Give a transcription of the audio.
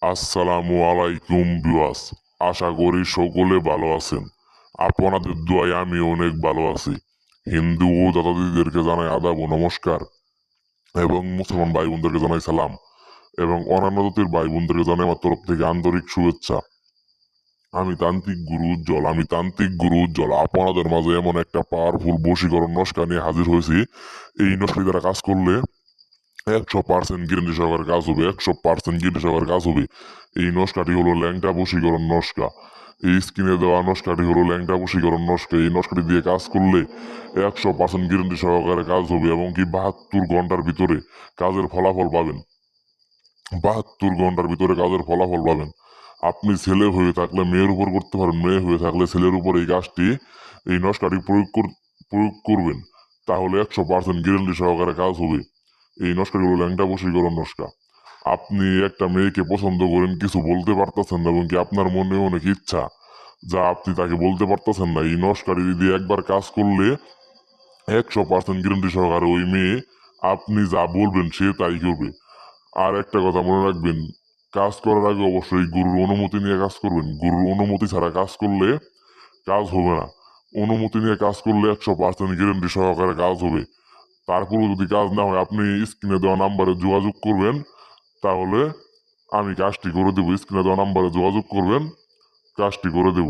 আসসালামু আলাইকুম ভিউয়ার্স। আশা করি সকলে ভালো আছেন। আপনাদের দোয়ায় আমি অনেক ভালো আছি। হিন্দু ও দাদা দিদিদেরকে জানাই আদাব ও নমস্কার, এবং মুসলমান ভাই বোনদেরকে জানাই সালাম, এবং অন্যান্য জাতির ভাই বোনদেরকে জানাই আমার তরফ থেকে আন্তরিক শুভেচ্ছা। আমি তান্ত্রিক গুরু উজ্জ্বল আপনাদের মাঝে এমন একটা পাওয়ারফুল বশীকরণ নস্কা নিয়ে হাজির হয়েছি। এই নস্কাটি দ্বারা কাজ করলে 100% গ্যারান্টি সহকারে কাজ হবে, 100% গ্যারান্টি সহকারে কাজ হবে। এই নস্কাটি হলো ল্যাংটা বশীকরণ নস্কা। এই স্ক্রিনে দেওয়া নস্কাটি হলো ল্যাংটা বশীকরণ নস্কা। এই নস্কাটি দিয়ে কাজ করলে 100% গ্যারান্টি সহকারে কাজ হবে, এবং কি 72 ঘন্টার ভিতরে কাজের ফলাফল পাবেন। 72 ঘন্টার ভিতরে কাজের ফলাফল পাবেন। আপনি ছেলে হয়ে থাকলে মেয়ের উপর করতে পারেন, মেয়ে হয়ে থাকলে ছেলের উপর এই কাজটি, এই নস্কাটি প্রয়োগ করবেন। তাহলে 100% গ্যারান্টি সহকারে কাজ হবে। এই নস্কাটি হলো ল্যাংটা বশীকরণ নস্কা। আপনি একটা মেয়েকে পছন্দ করেন, কিছু বলতে পারতেছেন না, এবং কি আপনার মনে অনেক ইচ্ছা যা আপনি তাকে বলতে পারতেছেন না। এই নস্কাটি দিয়ে একবার কাজ করলে 100% গ্যারান্টি সহকারে ওই মেয়ে আপনি যা বলবেন সে তাই করবে। আর একটা কথা মনে রাখবেন, কাজ করার আগে অবশ্যই গুরুর অনুমতি নিয়ে কাজ করবেন। গুরুর অনুমতি ছাড়া কাজ করলে কাজ হবে না। অনুমতি নিয়ে কাজ করলে 100% গ্যারান্টি সহকারে কাজ হবে। তারপরেও যদি কাজ না হয়, আপনি স্ক্রিনে দেওয়া নাম্বারে যোগাযোগ করবেন, তাহলে আমি কাজটি করে দেবো। স্ক্রিনে দেওয়া নাম্বারে যোগাযোগ করবেন, কাজটি করে দেবো।